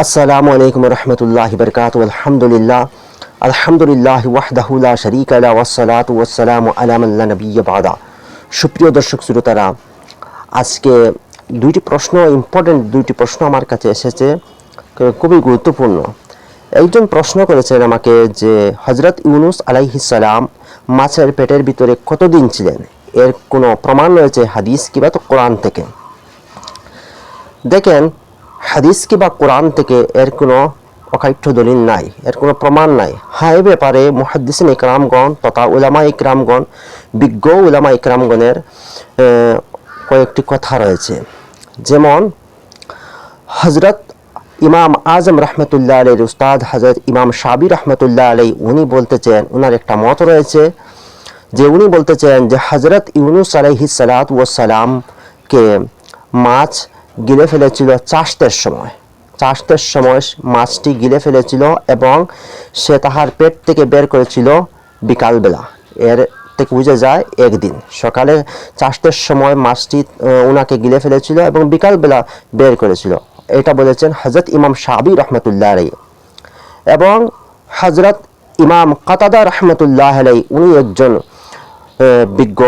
আসসালামু আলাইকুম রহমতুল্লাহি বরকাতুহু আলহামদুলিল্লাহ ওয়াহদাহু লা শারীকা লাহু ওয়াসসালাতু ওয়াসসালামু আলা মান লা নাবিয়্যা বা'দা। সুপ্রিয় দর্শক শ্রোতারা, আজকে ইম্পর্টেন্ট দুইটি প্রশ্ন আমার কাছে এসেছে, খুবই গুরুত্বপূর্ণ। একজন প্রশ্ন করেছেন আমাকে যে হযরত ইউনূস আলাইহিস সালাম মাছের পেটের ভিতরে কতদিন ছিলেন, এর কোনো প্রমাণ রয়েছে হাদিস কিংবা কোরআন থেকে? দেখেন, হাদিস কিংবা কোরআন থেকে এর কোনো অকাঠ্য দলিল নাই, এর কোনো প্রমাণ নাই। হ্যাঁ, এ ব্যাপারে মুহাদ্দিসিন ইকরামগণ তথা উলামা ইকরামগণ, বিজ্ঞ উলামা ইকরামগণের কয়েকটি কথা রয়েছে। যেমন হযরত ইমাম আজম রহমতুল্লাহ আলাইহির উস্তাদ হযরত ইমাম শাবি রহমতুল্লাহ আলাইহি উনি বলতেছেন, ওনার একটা মত রয়েছে যে উনি বলতেছেন যে হযরত ইউনূস আলাইহিস সালাতু ওয়াস সালামকে মাছ গিলে ফেলেছিল চাষতের সময় মাছটি গিলে ফেলেছিল এবং সে তাহার পেট থেকে বের করেছিল বিকালবেলা। এর থেকে বোঝা যায় একদিন সকালে চাষতের সময় মাছটি ওনাকে গিলে ফেলেছিল এবং বিকালবেলা বের করেছিল। এটা বলেছেন হযরত ইমাম শাবি রহমতুল্লাহ আলাইহি। এবং হযরত ইমাম কাতাদা রহমতুল্লাহ আলাইহি উনি একজন বিজ্ঞ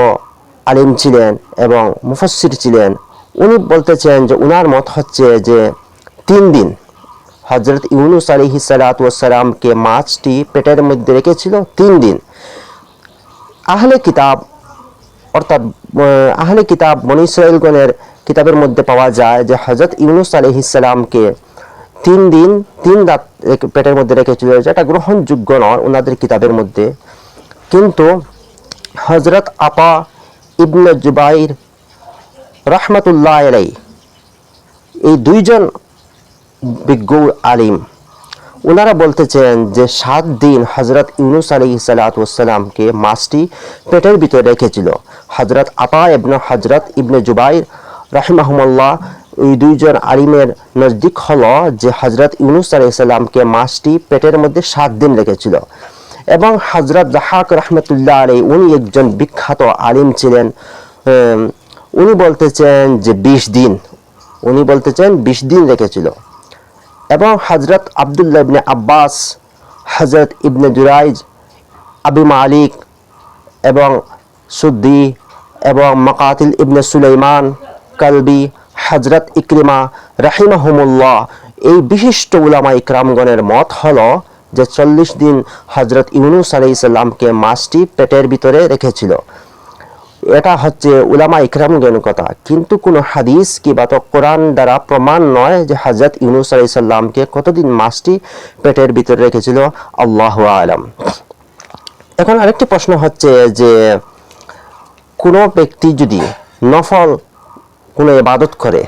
আলিম ছিলেন এবং মুফাসসির ছিলেন। উনি বলতেছেন যে উনার মত হচ্ছে যে 3 দিন হযরত ইউনূস আলাইহিস সালাতু ওয়াস সালামকে মাছটি পেটের মধ্যে রেখেছিল 3 দিন। আহলে কিতাব বনী ইসরাঈলগণের কিতাবের মধ্যে পাওয়া যায় যে হযরত ইউনূস আলাইহিস সালামকে 3 দিন 3 রাত পেটের মধ্যে রেখেছিল, যেটা গ্রহণযোগ্য নয় ওনাদের কিতাবের মধ্যে। কিন্তু হযরত আতা ইবনে জুবাইর রহমতুল্লাহ আলাইহি, এই দুইজন বিজ্ঞ আলিম, ওনারা বলতেছেন যে 7 দিন হযরত ইউনূস আলাইহিস সালাতু ওয়াস সালামকে মাছটি পেটের ভিতরে রেখেছিল। হযরত আতা ইবনে হযরত ইবনে জুবাইর রাহিমাহুমুল্লাহ, এই দুইজন আলিমের নজদিক হলো যে হযরত ইউনূস আলাইহিস সালামকে মাছটি পেটের মধ্যে 7 দিন রেখেছিল। এবং হযরত যাহাক রহমতুল্লাহ আলাইহি উনি একজন বিখ্যাত আলিম ছিলেন, উনি বলতেছেন যে 20 দিন রেখেছিল। এবং হযরত আব্দুল্লাহ ইবনে আব্বাস, হযরত ইবনে জুরাইজ, আবু মালিক এবং সুদ্দি এবং মাকাতিল ইবনে সুলাইমান কালবি, হযরত ইকরিমা রাহিমাহুমুল্লাহ, এই বিশিষ্ট উলামা ইকরামগণের মত হলো যে 40 দিন হযরত ইউনূস আলাইহিস সালামকে মাছটি পেটের ভিতরে রেখেছিল। এটা হচ্ছে উলামা ইকরামগণের কথা, কিন্তু কোনো হাদিস কিংবা কোরআন দ্বারা প্রমাণ নয় যে হযরত ইউনূস আলাইহিস সালামকে কতদিন মাছটি পেটের ভিতরে রেখেছিল। আল্লাহু আ'লাম। এখন আরেকটি প্রশ্ন হচ্ছে যে কোনো ব্যক্তি যদি নফল কোনো ইবাদত করে,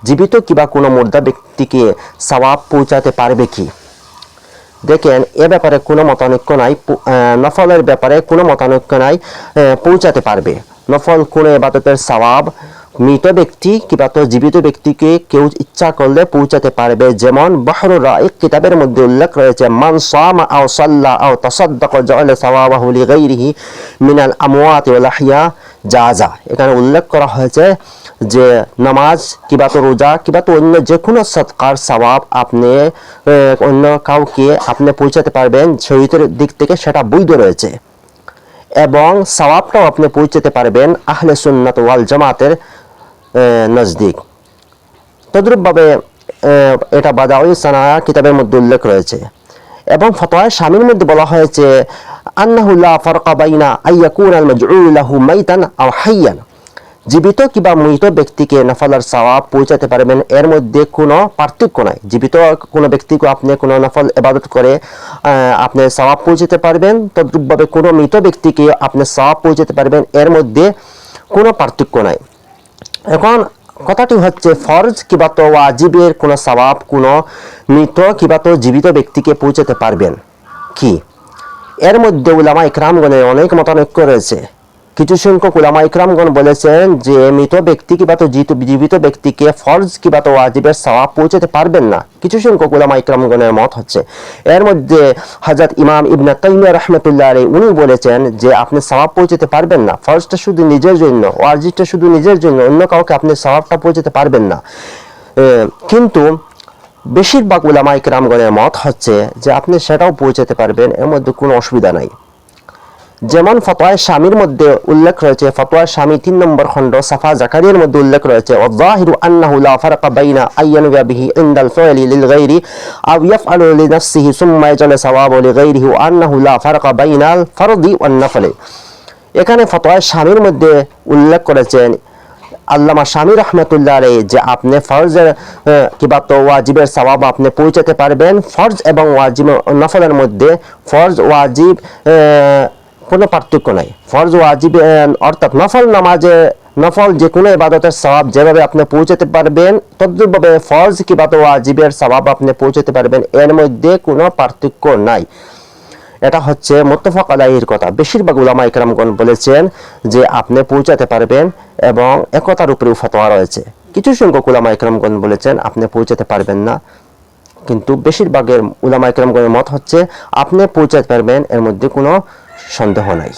জীবিত কিংবা কোনো মুর্দা ব্যক্তিকে সওয়াব পৌঁছাতে পারবে কি? দেখেন, এ ব্যাপারে কোনো মতানৈক্য নাই, নফলের ব্যাপারে কোনো মতানৈক্য নাই, পৌঁছাতে পারবে। নফল কোনো ইবাদতের সওয়াব মৃত ব্যক্তি কিংবা জীবিত ব্যক্তিকে কেউ ইচ্ছা করলে পৌঁছাতে পারবে। যেমন বাহরুর রাইক কিতাবের মধ্যে উল্লেখ রয়েছে, মান সামা আও সাল্লা আও তাসাদ্দাকা জাআলা সাওয়াবাহু লিগাইরিহি মিনাল আমওয়াতি ওয়াল আহইয়া জাযা। এখানে উল্লেখ করা হয়েছে যে নামাজ কিংবা রোজা কিংবা অন্য যে কোনো সদকার সওয়াব আপনি অন্য কাউকে আপনি পৌঁছাতে পারবেন, শরীয়তের দিক থেকে সেটা বৈধ রয়েছে। এবং সওয়াবটাও আপনি পৌঁছাতে পারবেন আহলে সুন্নাত ওয়াল জামাতের নজদিক। তদ্রূপভাবে এটা বাদাউই সানায়া কিতাবের মধ্যে উল্লেখ রয়েছে। এবং ফতোয়ায়ে শামির মধ্যে বলা হয়েছে, আন্নাহু লা ফারকা বাইনা আইয়াকুনা আল মাজউল লাহু মাইতান আও হাইয়ান। জীবিত কিংবা মৃত ব্যক্তিকে নফলের সওয়াব পৌঁছাতে পারবেন, এর মধ্যে কোনো পার্থক্য নাই। জীবিত কোনো ব্যক্তিকে আপনি কোনো নফল ইবাদত করে আপনি সওয়াব পৌঁছাতে পারবেন, তদ্রূপভাবে কোনো মৃত ব্যক্তিকে আপনি সওয়াব পৌঁছাতে পারবেন, এর মধ্যে কোনো পার্থক্য নাই। এখন কথাটি হচ্ছে ফরজ কিংবা ওয়াজিবের কোনো সওয়াব কোনো মৃত কিংবা জীবিত ব্যক্তিকে পৌঁছাতে পারবেন কি? এর মধ্যে উলামা ইকরামগণের অনেক মতানৈক্য রয়েছে। কিছু সংখ্যক উলামা ইকরামগণ বলেছেন যে মৃত ব্যক্তি কিংবা জীবিত ব্যক্তিকে ফরজ কিংবা ওয়াজিবের সওয়াব পৌঁছাতে পারবেন না। কিছু সংখ্যক উলামা ইকরামগণের মত হচ্ছে, এর মধ্যে হযরত ইমাম ইবনে তাইমিয়া রাহমাতুল্লাহ আলাইহি উনি বলেছেন যে আপনি সওয়াব পৌঁছাতে পারবেন না, ফরজটা শুধু নিজের জন্য, ওয়াজিবটা শুধু নিজের জন্য, অন্য কাউকে আপনি সওয়াবটা পৌঁছাতে পারবেন না। কিন্তু বেশিরভাগ উলামা ইকরামগণের মত হচ্ছে যে আপনি সেটাও পৌঁছাতে পারবেন, এর মধ্যে কোনো অসুবিধা নাই। যেমন ফতোয়া শামীর মধ্যে উল্লেখ রয়েছে, ফতোয়া শামী 3 নম্বর খণ্ড সাফা জাকারিয়ার মধ্যে উল্লেখ রয়েছে, ওয়াযাহিরু আন্নাহু লা ফারকা বাইনা আইয়ানওয়া বিহি ইনদাল ফাইলি লিল গায়রি আও ইয়াফআলু লিনাফসিহি সুম্মা ইয়াজআলু সাওয়াবু লিগায়রিহি ওয়া আন্নাহু লা ফারকা বাইনাল ফরদি ওয়ান নফলি। এখানে ফতোয়া শামীর মধ্যে উল্লেখ করেছেন আল্লামা শামী রহমতুল্লাহ আলাইহি যে আপনি ফরজের কিংবা তো ওয়াজিবের সওয়াব আপনি পৌঁছাতে পারবেন। ফরজ এবং ওয়াজিব নফলের মধ্যে ফরজ ওয়াজিব কোনো পার্থক্য নাই। ফরজ ওয়াজিব অর্থাৎ নফল নামাজে নফল যে কোনো ইবাদতের সওয়াব যেভাবে আপনি পৌঁছাতে পারবেন তদ্রূপভাবে ফরজ কিংবা তো ওয়াজিবের সওয়াব আপনি পৌঁছাতে পারবেন, এর মধ্যে কোনো পার্থক্য নাই। এটা হচ্ছে মুত্তাফাক আলাইহির কথা। বেশিরভাগ উলামা ইকরামগণ বলেছেন যে আপনি পৌঁছাতে পারবেন এবং একতার উপরেও ফতোয়া রয়েছে। কিছু সংখ্যক উলামা ইকরামগণ বলেছেন আপনি পৌঁছাতে পারবেন না, কিন্তু বেশিরভাগের উলামা ইকরামগণের মত হচ্ছে আপনি পৌঁছাতে পারবেন, এর মধ্যে কোনো সন্দেহ নাই।